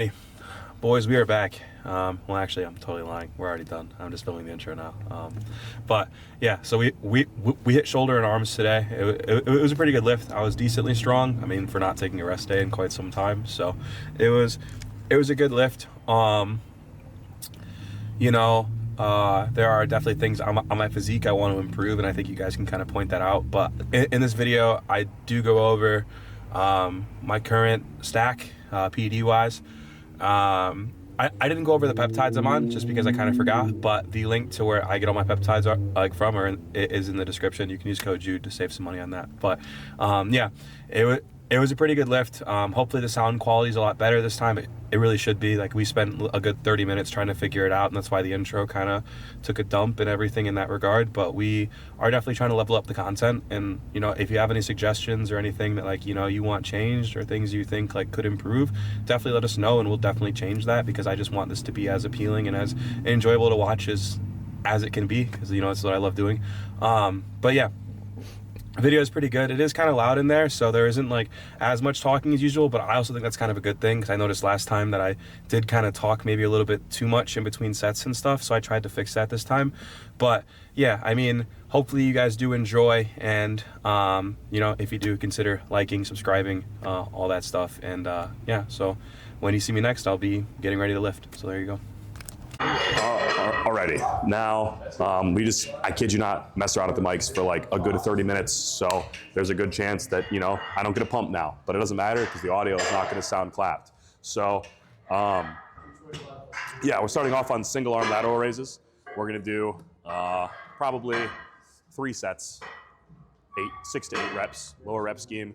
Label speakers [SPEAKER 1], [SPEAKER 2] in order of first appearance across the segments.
[SPEAKER 1] Hey, boys, we are back. Well, actually, I'm totally lying. We're already done. I'm just filming the intro now. But yeah, so we hit shoulder and arms today. It was a pretty good lift. I was decently strong. I mean, for not taking a rest day in quite some time, so it was a good lift. You know, there are definitely things on my physique I want to improve, and I think you guys can kind of point that out. But in this video, I do go over my current stack, PD wise. I didn't go over the peptides I'm on just because I kind of forgot, but the link to where I get all my peptides is in the description. You can use code Jude to save some money on that. But yeah, it was a pretty good lift. Hopefully the sound quality is a lot better this time. It really should be. Like, we spent a good 30 minutes trying to figure it out, and that's why the intro kind of took a dump and everything in that regard. But we are definitely trying to level up the content. And, you know, if you have any suggestions or anything that, like, you know, you want changed or things you think like could improve, definitely let us know, and we'll definitely change that, because I just want this to be as appealing and as enjoyable to watch as it can be, because, you know, it's what I love doing. But yeah, video is pretty good. It is kind of loud in there, so there isn't like as much talking as usual, but I also think that's kind of a good thing, because I noticed last time that I did kind of talk maybe a little bit too much in between sets and stuff, so I tried to fix that this time. But yeah, I mean, hopefully you guys do enjoy, and you know, if you do, consider liking, subscribing, all that stuff. And yeah, so when you see me next, I'll be getting ready to lift, so there you go.
[SPEAKER 2] Alrighty, now I kid you not, messed around with the mics for like a good 30 minutes, so there's a good chance that, you know, I don't get a pump now, but it doesn't matter because the audio is not going to sound clapped. So yeah, we're starting off on single arm lateral raises. We're going to do probably 3 sets, 6 to 8 reps, lower rep scheme.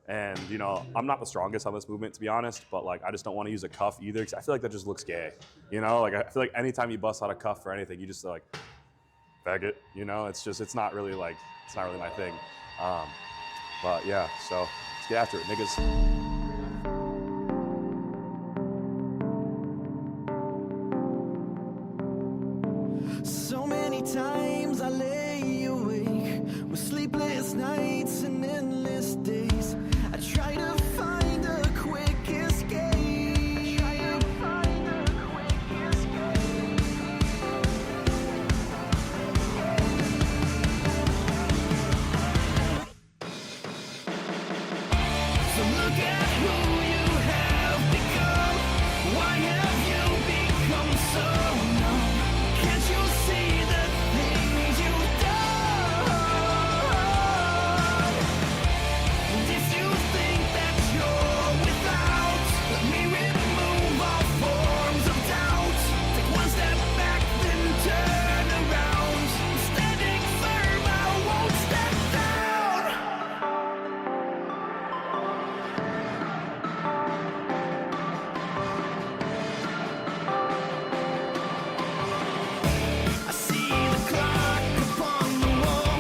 [SPEAKER 2] And, you know, I'm not the strongest on this movement, to be honest, but, like, I just don't want to use a cuff either, because I feel like that just looks gay. You know, like, I feel like anytime you bust out a cuff or anything, you just, like, beg it, you know? It's not really my thing. But, yeah, so let's get after it, niggas.
[SPEAKER 3] So many times I lay awake with sleepless nights and endless days. I try to find a quick escape. So look at who you have become. Why have you become so numb? Can't you see the things you've done? And if you think that you're without, let me remove all forms of doubt. Take one step back, then turn around. Standing firm, I won't step down. I see the clock upon the wall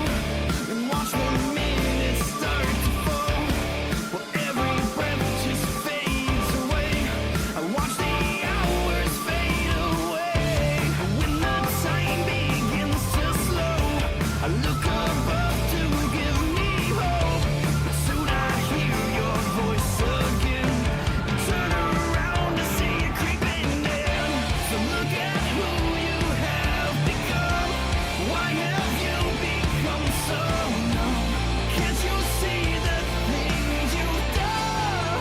[SPEAKER 3] and watch the minutes start to fall. While every breath just fades away, I watch the hours fade away. When the time begins to slow, I look above to give me hope. But soon I hear your voice again and turn around to see you creeping in. So look at who you have become. Why have you become so numb? Can't you see the things you've done?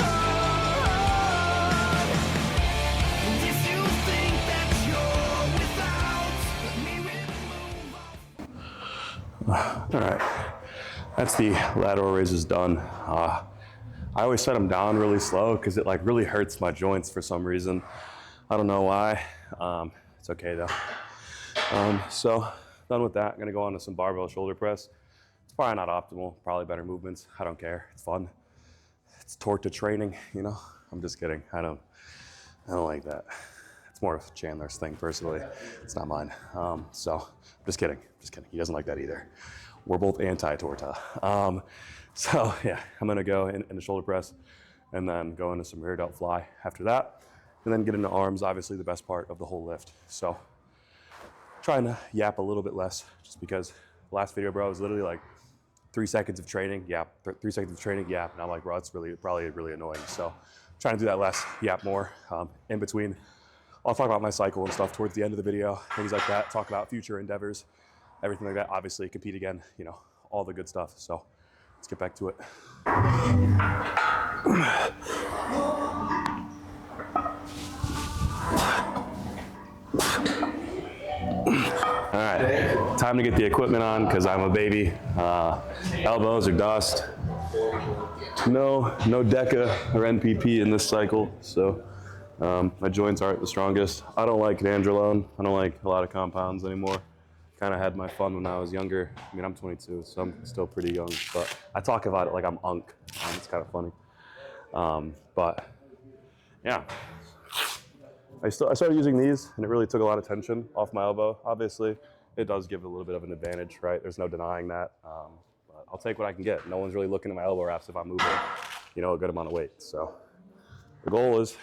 [SPEAKER 3] And if you think that you're without, let me remove all.
[SPEAKER 2] All right, that's the lateral raises done. I always set them down really slow because it like really hurts my joints for some reason. I don't know why. It's okay though. So done with that. I'm gonna go on to some barbell shoulder press. It's probably not optimal, probably better movements. I don't care, it's fun. It's torque to training, you know? I'm just kidding, I don't like that. It's more of Chandler's thing personally. It's not mine. So I'm just kidding. He doesn't like that either. We're both anti-torta. So yeah, I'm gonna go in the shoulder press and then go into some rear delt fly after that, and then get into arms, obviously the best part of the whole lift. So trying to yap a little bit less, just because the last video, bro, was literally like 3 seconds of training, yap, 3 seconds of training, yap, and I'm like, bro, it's really, probably really annoying. So trying to do that less, yap more in between. I'll talk about my cycle and stuff towards the end of the video, things like that, talk about future endeavors, everything like that. Obviously, compete again, you know, all the good stuff. So let's get back to it. All right, time to get the equipment on because I'm a baby. Elbows are dust. No DECA or NPP in this cycle, so my joints aren't the strongest. I don't like nandrolone. I don't like a lot of compounds anymore. Kind of had my fun when I was younger. I mean, I'm 22, so I'm still pretty young, but I talk about it like I'm unk. It's kind of funny. But yeah, I started using these, and it really took a lot of tension off my elbow. Obviously, it does give a little bit of an advantage, right? There's no denying that. But I'll take what I can get. No one's really looking at my elbow wraps if I'm moving, you know, a good amount of weight. So the goal is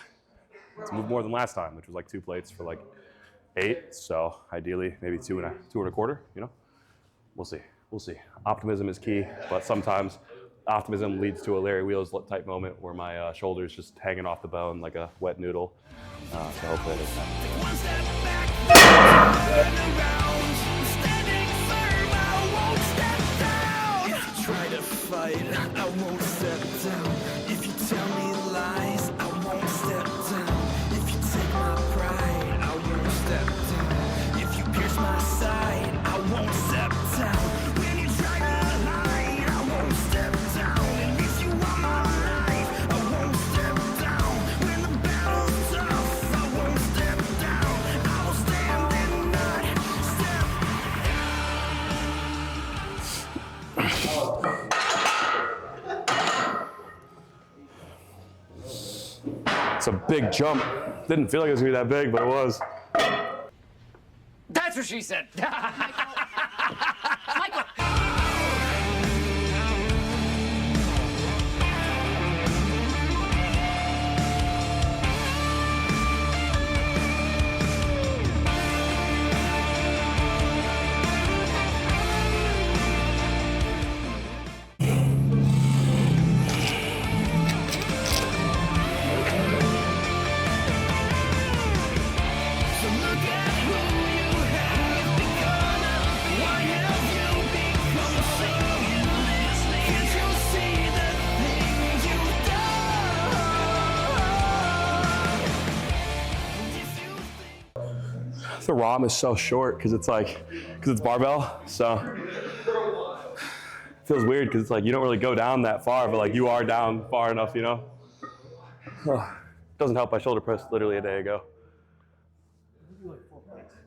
[SPEAKER 2] to move more than last time, which was like 2 plates for like 8. So ideally, maybe 2 and a quarter. You know, we'll see. We'll see. Optimism is key, but sometimes optimism leads to a Larry Wheels type moment where my shoulder's just hanging off the bone like a wet noodle. So hopefully it is.
[SPEAKER 3] One step back, turn around. Standing firm, I won't step down. If you try to fight, I won't step down. If you tell me lies, I won't step down. If you take my pride, I won't step down. If you pierce my side, I won't step down. When you try to hide, I won't step down. And if you want my life, I won't step down. When the battle's tough, I won't step down. I will stand and not step
[SPEAKER 2] It's a big jump. Didn't feel like it was gonna be that big, but it was.
[SPEAKER 4] That's what she said. Michael.
[SPEAKER 3] So look at who you have become. Why have you become so useless? Can't you see the things you've done? If you
[SPEAKER 2] The ROM is so short because it's barbell, so it feels weird because it's like you don't really go down that far, but like you are down far enough, you know. Doesn't help I shoulder pressed literally a day ago.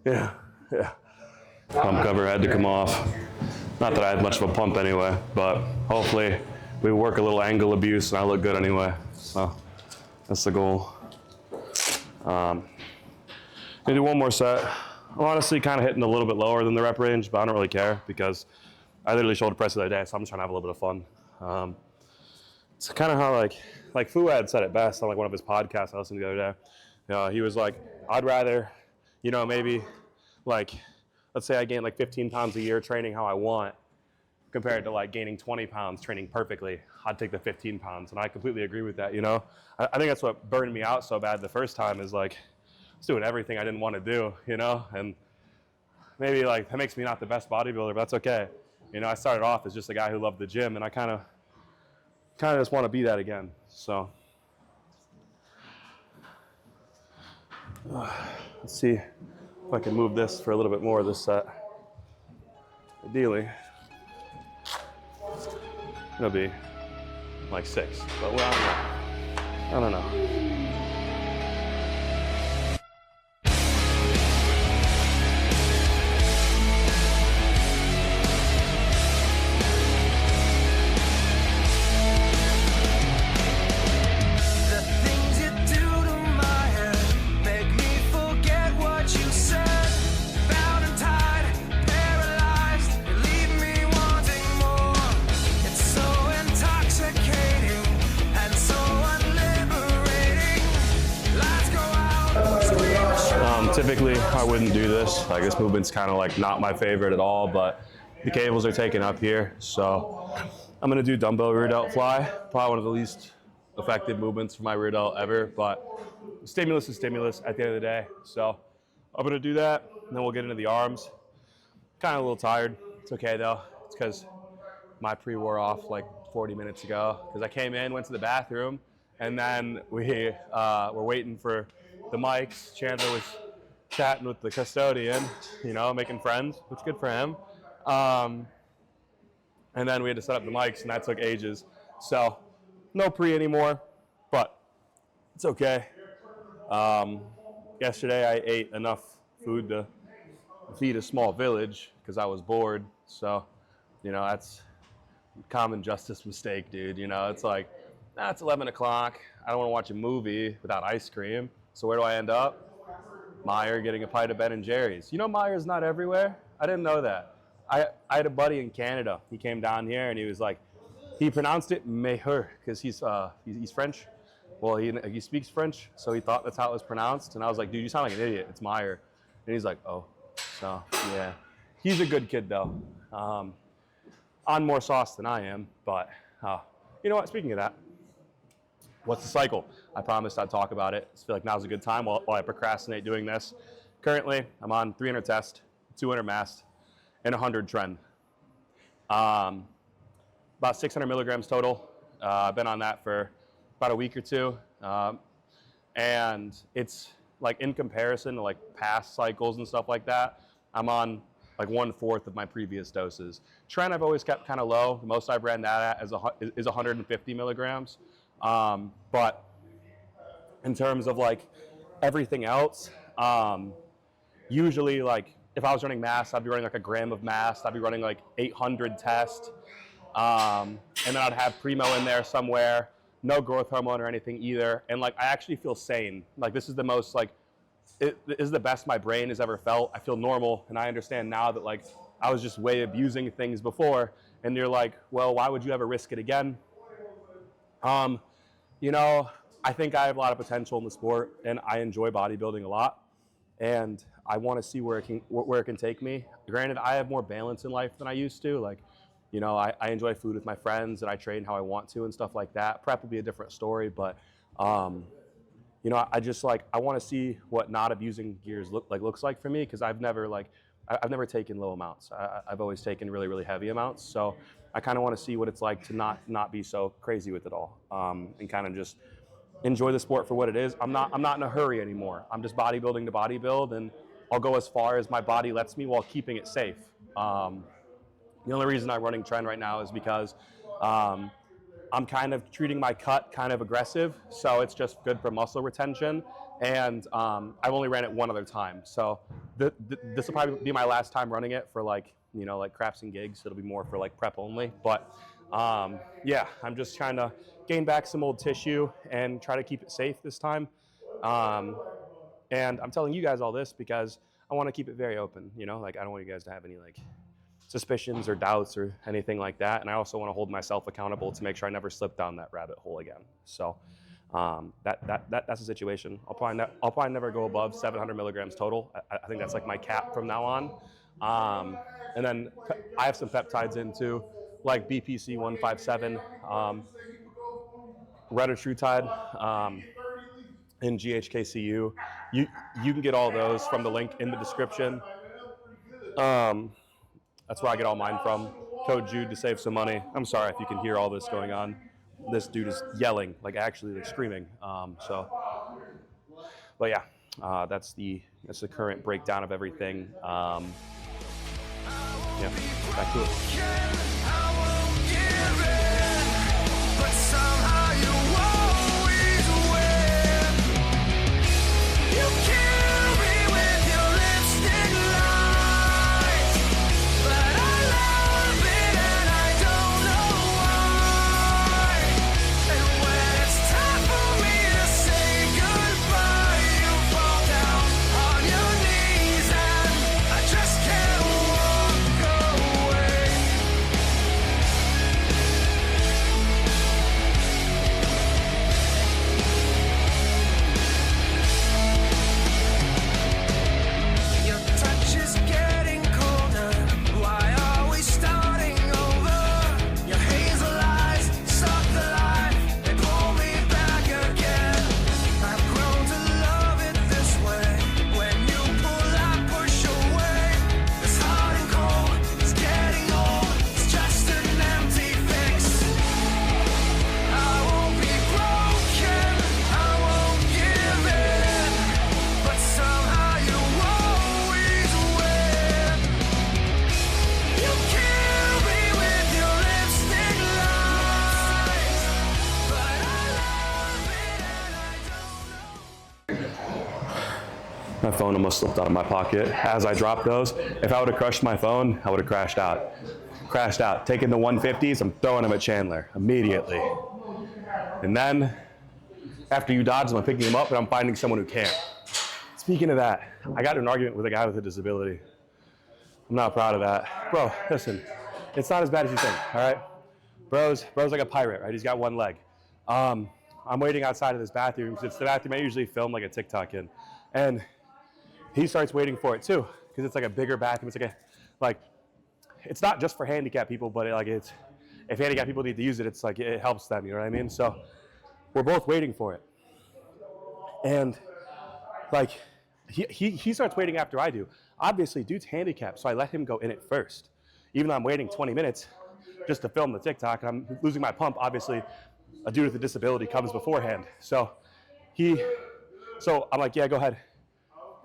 [SPEAKER 2] Yeah. Pump cover had to come off. Not that I had much of a pump anyway, but hopefully we work a little angle abuse and I look good anyway. So that's the goal. Gonna do one more set. I'm honestly kind of hitting a little bit lower than the rep range, but I don't really care because I literally shoulder pressed the other day, so I'm just trying to have a little bit of fun. It's kind of how like Fuad said it best on like one of his podcasts I listened to the other day. He was like, I'd rather, you know, maybe like, let's say I gain like 15 pounds a year training how I want compared to like gaining 20 pounds training perfectly. I'd take the 15 pounds. And I completely agree with that, you know? I think that's what burned me out so bad the first time is like, I was doing everything I didn't want to do, you know? And maybe like that makes me not the best bodybuilder, but that's okay. You know, I started off as just a guy who loved the gym and I kind of just want to be that again, so. Let's see if I can move this for a little bit more of this set. Ideally, it'll be like 6, but we're on there. I don't know.
[SPEAKER 3] The things you do to my head make me forget what you said. Bound and tied, paralyzed, you leave me wanting more. It's so intoxicating and so unliberating. Lights go out, scream.
[SPEAKER 2] Typically, I wouldn't do this. Like this movement's kind of like not my favorite at all, but the cables are taken up here, so I'm gonna do dumbbell rear delt fly. Probably one of the least effective movements for my rear delt ever, but stimulus is stimulus at the end of the day. So I'm gonna do that, and then we'll get into the arms. Kind of a little tired. It's okay though. It's because my pre wore off like 40 minutes ago, because I came in, went to the bathroom, and then we were waiting for the mics. Chandler was chatting with the custodian, you know, making friends, which is good for him. And then we had to set up the mics, and that took ages. So no pre anymore, but it's okay. Yesterday I ate enough food to feed a small village because I was bored. So, you know, that's a common justice mistake, dude. You know, it's like, it's 11 o'clock. I don't want to watch a movie without ice cream. So where do I end up? Meijer, getting a pint of Ben & Jerry's. You know, Meier's not everywhere. I didn't know that. I had a buddy in Canada. He came down here and he was like, he pronounced it Meijer because he's French. Well, he speaks French, so he thought that's how it was pronounced. And I was like, dude, you sound like an idiot. It's Meijer. And he's like, oh. So, yeah. He's a good kid, though. On more sauce than I am. But, you know what? Speaking of that, what's the cycle? I promised I'd talk about it. I feel like now's a good time while I procrastinate doing this. Currently, I'm on 300 test, 200 mass, and 100 trend. About 600 milligrams total. I've been on that for about a week or two. And it's like in comparison to like past cycles and stuff like that, I'm on like 1/4 of my previous doses. Trend I've always kept kind of low. The most I've ran that at is 150 milligrams. But in terms of like everything else, usually like if I was running mass, I'd be running like a gram of mass. I'd be running like 800 test. And then I'd have Primo in there somewhere, no growth hormone or anything either. And like, I actually feel sane. Like this is the most like, it is the best my brain has ever felt. I feel normal. And I understand now that like, I was just way abusing things before. And you're like, well, why would you ever risk it again? You know, I think I have a lot of potential in the sport and I enjoy bodybuilding a lot. And I want to see where it can take me. Granted, I have more balance in life than I used to. Like, you know, I enjoy food with my friends and I train how I want to and stuff like that. Prep will be a different story, but, you know, I just like, I want to see what not abusing gears looks like for me, because I've never taken low amounts. I've always taken really, really heavy amounts. So I kind of want to see what it's like to not be so crazy with it all, and kind of just enjoy the sport for what it is. I'm not in a hurry anymore. I'm just bodybuilding to bodybuild, and I'll go as far as my body lets me while keeping it safe. The only reason I'm running trend right now is because I'm kind of treating my cut kind of aggressive, so it's just good for muscle retention. And I've only ran it one other time, so this will probably be my last time running it for like, you know, like craps and gigs. It'll be more for like prep only. But yeah, I'm just trying to gain back some old tissue and try to keep it safe this time. And I'm telling you guys all this because I want to keep it very open. You know, like I don't want you guys to have any like suspicions or doubts or anything like that. And I also want to hold myself accountable to make sure I never slip down that rabbit hole again. So that's the situation. I'll probably never go above 700 milligrams total. I think that's like my cap from now on. And then I have some peptides in too, like BPC 157, retatrutide, and GHKCU. You can get all those from the link in the description. That's where I get all mine from. Code Jude to save some money. I'm sorry if you can hear all this going on. This dude is yelling, like actually like screaming. But yeah, that's the current breakdown of everything. Yeah, back to it. My phone almost slipped out of my pocket as I dropped those. If I would have crushed my phone, I would have crashed out. Crashed out. Taking the 150s, I'm throwing them at Chandler immediately. And then, after you dodge them, I'm picking them up and I'm finding someone who can't. Speaking of that, I got in an argument with a guy with a disability. I'm not proud of that. Bro, listen, it's not as bad as you think, all right? Bro's like a pirate, right? He's got one leg. I'm waiting outside of this bathroom. It's the bathroom I usually film like a TikTok in. And he starts waiting for it too, because it's like a bigger bathroom. It's like it's not just for handicapped people, but if handicapped people need to use it, it's like it helps them, you know what I mean? So we're both waiting for it. And like he starts waiting after I do. Obviously, dude's handicapped, so I let him go in it first. Even though I'm waiting 20 minutes just to film the TikTok, and I'm losing my pump, obviously a dude with a disability comes beforehand. So I'm like, yeah, go ahead.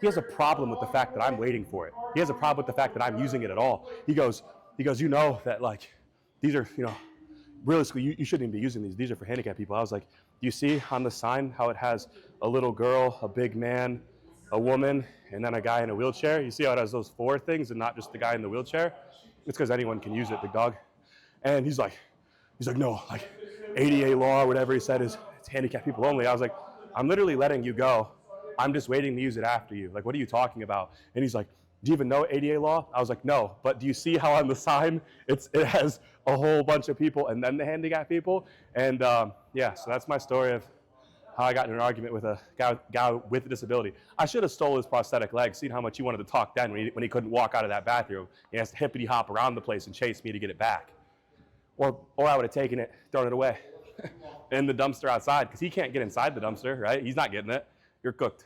[SPEAKER 2] He has a problem with the fact that I'm waiting for it. He has a problem with the fact that I'm using it at all. He goes, you know that like, these are, realistically, you shouldn't even be using these. These are for handicapped people. I was like, do you see on the sign how it has a little girl, a big man, a woman, and then a guy in a wheelchair? You see how it has those 4 things and not just the guy in the wheelchair? It's because anyone can use it, big dog. And he's like, no, like ADA law or whatever he said is it's handicapped people only. I was like, I'm literally letting you go. I'm just waiting to use it after you. Like, what are you talking about? And he's like, do you even know ADA law? I was like, no, but do you see how on the sign it has a whole bunch of people and then the handicapped people? And yeah, so that's my story of how I got in an argument with a guy with a disability. I should have stole his prosthetic leg, seen how much he wanted to talk then when he couldn't walk out of that bathroom. He has to hippity hop around the place and chase me to get it back. Or I would have taken it, thrown it away in the dumpster outside, because he can't get inside the dumpster, right? He's not getting it. You're cooked.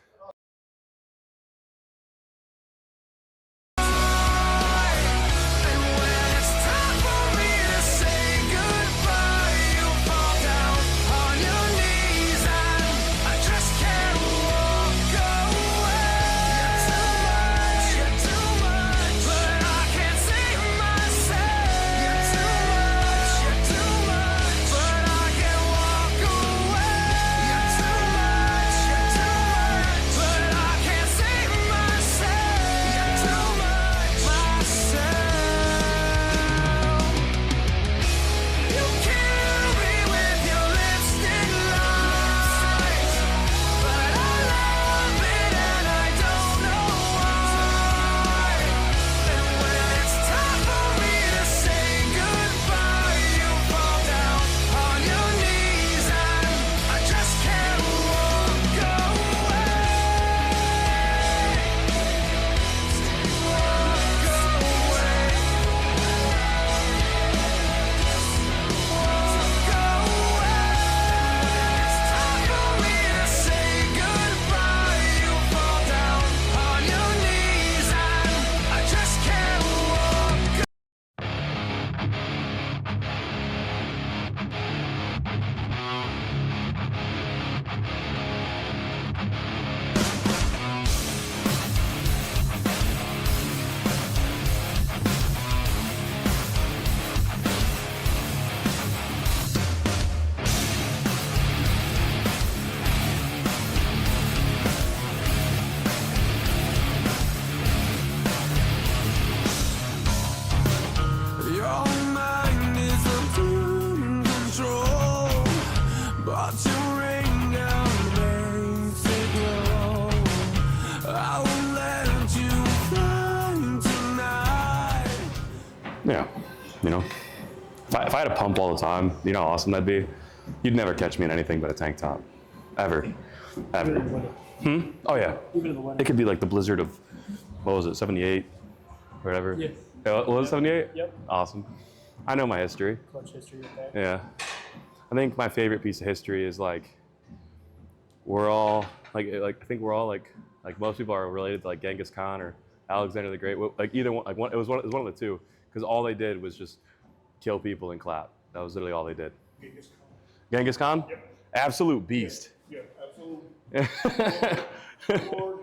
[SPEAKER 2] Yeah, if I had a pump all the time, you know how awesome that'd be? You'd never catch me in anything but a tank top. Ever. Oh yeah. It could be like the blizzard of, what was it, 78 or whatever? Yeah. What was it, 78?
[SPEAKER 4] Yep.
[SPEAKER 2] Awesome. I know my history.
[SPEAKER 4] Clutch history with that.
[SPEAKER 2] Yeah. I think my favorite piece of history is like, we're all, I think we're all like most people are related to like Genghis Khan or Alexander the Great. Like either one, it was one of the two. Because all they did was just kill people and clap. That was literally all they did.
[SPEAKER 4] Genghis Khan.
[SPEAKER 2] Genghis Khan?
[SPEAKER 4] Yep.
[SPEAKER 2] Absolute beast.
[SPEAKER 4] Yeah, absolutely. Our Lord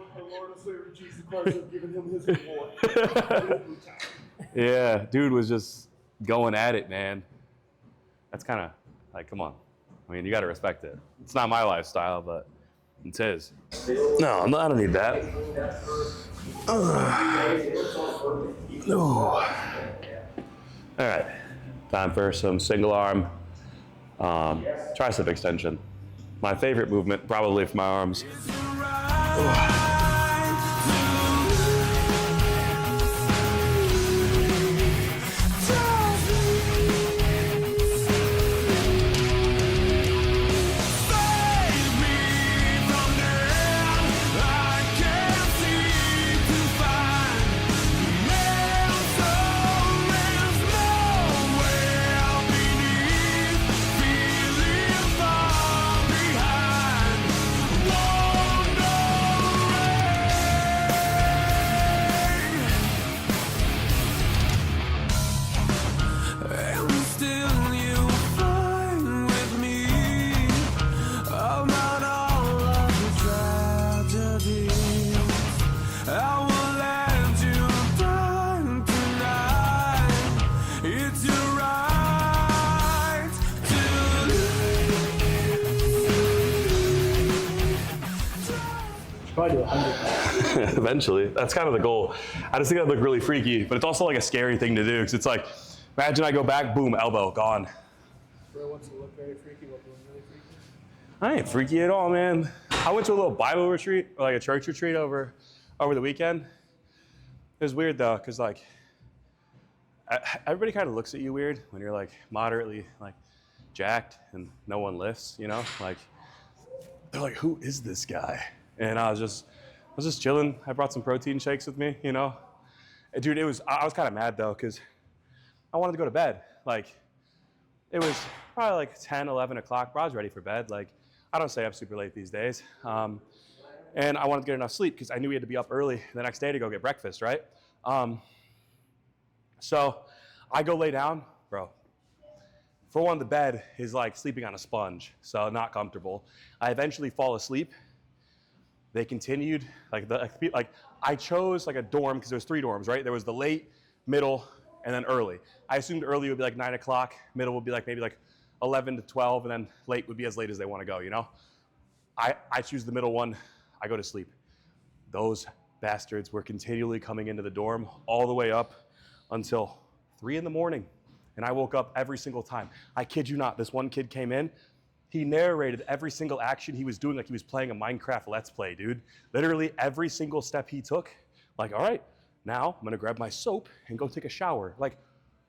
[SPEAKER 4] and Savior Jesus Christ has given him his reward.
[SPEAKER 2] Yeah, dude was just going at it, man. That's kind of like, come on. I mean, you got to respect it. It's not my lifestyle, but It's his. No, I don't need that. No. All right, time for some single arm tricep extension. My favorite movement, probably for my arms.
[SPEAKER 4] Probably do 100.
[SPEAKER 2] Eventually, that's kind of the goal. I just think that'd look really freaky, but it's also like a scary thing to do because it's like, imagine I go back, boom, elbow, gone.
[SPEAKER 4] Bro wants to look very freaky, what was really freaky?
[SPEAKER 2] I ain't freaky at all, man. I went to a little Bible retreat, or like a church retreat over the weekend. It was weird though, because like, everybody kind of looks at you weird when you're like moderately like jacked and no one lifts, you know? Like, they're like, who is this guy? And I was just chilling. I brought some protein shakes with me, you know? And dude, I was kind of mad though, because I wanted to go to bed. Like, it was probably like 10, 11 o'clock, but I was ready for bed. Like, I don't stay up super late these days. And I wanted to get enough sleep because I knew we had to be up early the next day to go get breakfast, right? So I go lay down, bro. For one, the bed is like sleeping on a sponge, so not comfortable. I eventually fall asleep. They continued, like I chose like a dorm because there was 3 dorms, right? There was the late, middle, and then early. I assumed early would be like 9 o'clock, middle would be like maybe like 11 to 12, and then late would be as late as they want to go, you know? I choose the middle one, I go to sleep. Those bastards were continually coming into the dorm all the way up until 3 in the morning. And I woke up every single time. I kid you not, this one kid came in, he narrated every single action he was doing like he was playing a Minecraft Let's Play, dude. Literally every single step he took, like, all right, now I'm gonna grab my soap and go take a shower. Like,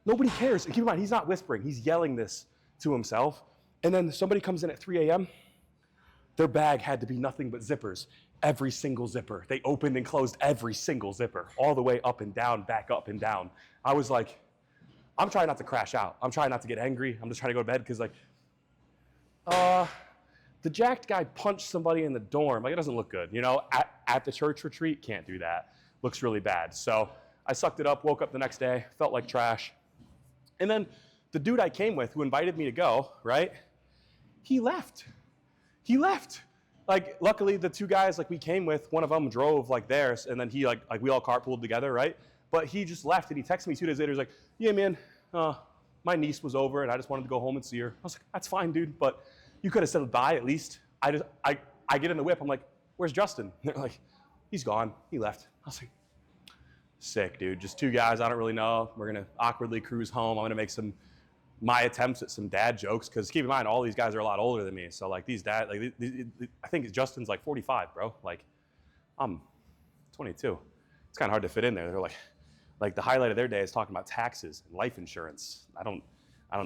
[SPEAKER 2] nobody cares. And keep in mind, he's not whispering, he's yelling this to himself. And then somebody comes in at 3 a.m., their bag had to be nothing but zippers. Every single zipper. They opened and closed every single zipper, all the way up and down, back up and down. I was like, I'm trying not to crash out. I'm trying not to get angry. I'm just trying to go to bed because like, the jacked guy punched somebody in the dorm. Like, it doesn't look good, you know? At the church retreat, can't do that. Looks really bad. So I sucked it up, woke up the next day, felt like trash. And then the dude I came with who invited me to go, right? He left. He left. Like, luckily the 2 guys like we came with, one of them drove like theirs, and then he like we all carpooled together, right? But he just left, and he texted me 2 days later. He's like, yeah, man, my niece was over, and I just wanted to go home and see her. I was like, that's fine, dude, but you could have said bye at least. I get in the whip. I'm like, where's Justin? And they're like, he's gone. He left. I was like, sick, dude. Just 2 guys I don't really know. We're gonna awkwardly cruise home. I'm gonna make my attempts at some dad jokes, because keep in mind, all these guys are a lot older than me. So like these dad, like I think Justin's like 45, bro. Like, I'm 22. It's kind of hard to fit in there. They're like the highlight of their day is talking about taxes and life insurance. I don't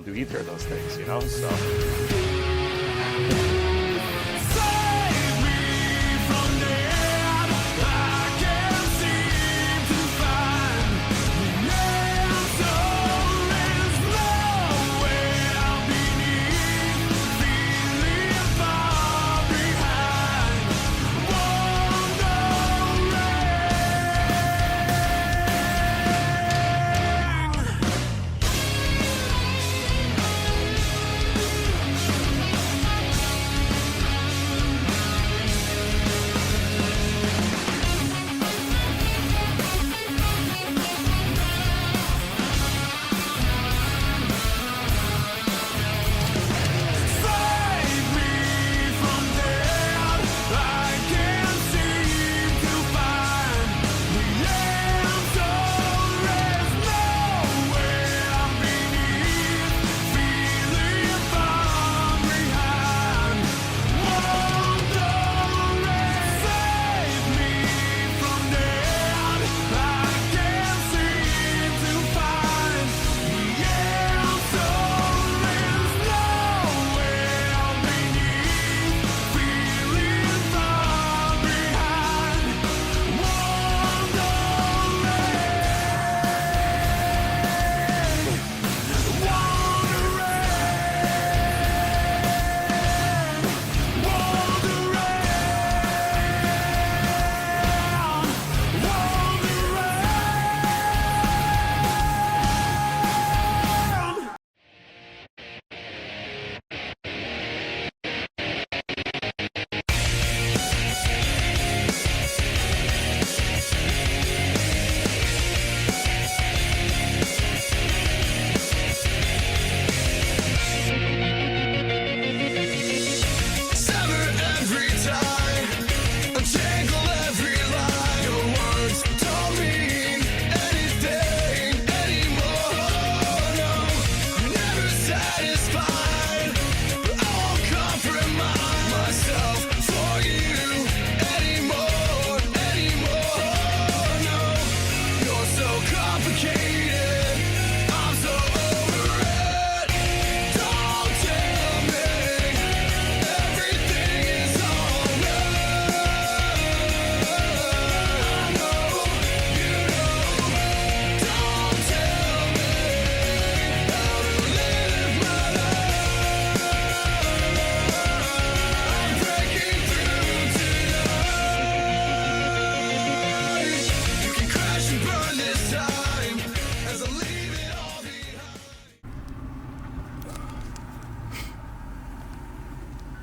[SPEAKER 2] do either of those things, you know. So.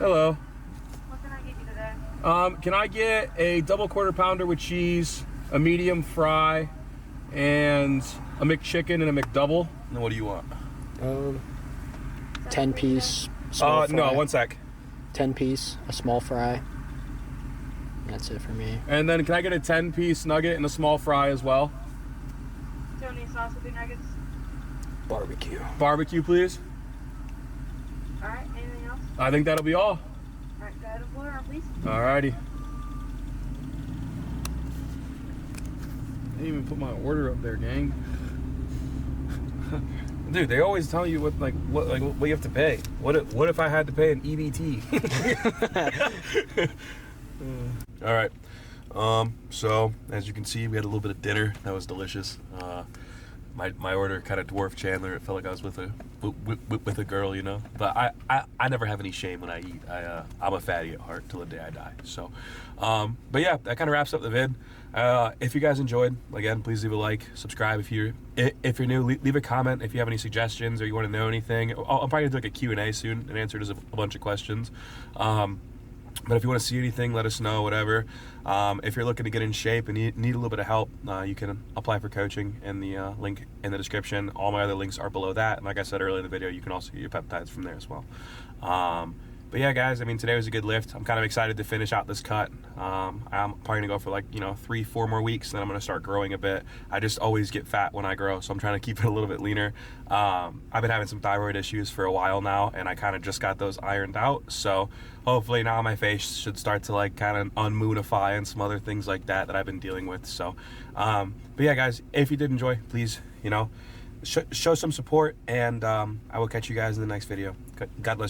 [SPEAKER 1] Hello.
[SPEAKER 5] What can I get you today?
[SPEAKER 1] Can I get a double quarter pounder with cheese, a medium fry, and a McChicken and a McDouble? And what do you want?
[SPEAKER 6] 10 piece small fry.
[SPEAKER 1] No, 1 sec.
[SPEAKER 6] 10 piece, a small fry. That's it for me.
[SPEAKER 1] And then can I get a 10-piece nugget and a small fry as well?
[SPEAKER 5] Don't need sauce with your nuggets.
[SPEAKER 6] Barbecue.
[SPEAKER 1] Barbecue, please.
[SPEAKER 5] All right. Anything else?
[SPEAKER 1] I think that'll be all.
[SPEAKER 5] All right. Go ahead and pull it around, please.
[SPEAKER 1] Alrighty. I didn't even put my order up there, gang. Dude, they always tell you what you have to pay. What if I had to pay an EBT? All right. So as you can see, we had a little bit of dinner. That was delicious. My order kind of dwarfed Chandler. It felt like I was with a girl, you know. But I never have any shame when I eat. I'm a fatty at heart till the day I die. So, but yeah, that kind of wraps up the vid. If you guys enjoyed, again, please leave a like, subscribe if you're new. Leave a comment if you have any suggestions or you want to know anything. I'm probably gonna do like a Q&A soon and answer just a bunch of questions. But if you want to see anything, let us know, whatever. If you're looking to get in shape and need a little bit of help, you can apply for coaching in the link in the description. All my other links are below that. And like I said earlier in the video, you can also get your peptides from there as well. But yeah, guys, I mean, today was a good lift. I'm kind of excited to finish out this cut. I'm probably gonna go for like, 3-4 more weeks, then I'm gonna start growing a bit. I just always get fat when I grow, so I'm trying to keep it a little bit leaner. I've been having some thyroid issues for a while now, and I kind of just got those ironed out. So hopefully now my face should start to like kind of unmoonify and some other things like that I've been dealing with. So, but yeah, guys, if you did enjoy, please, show some support, and I will catch you guys in the next video. God bless you.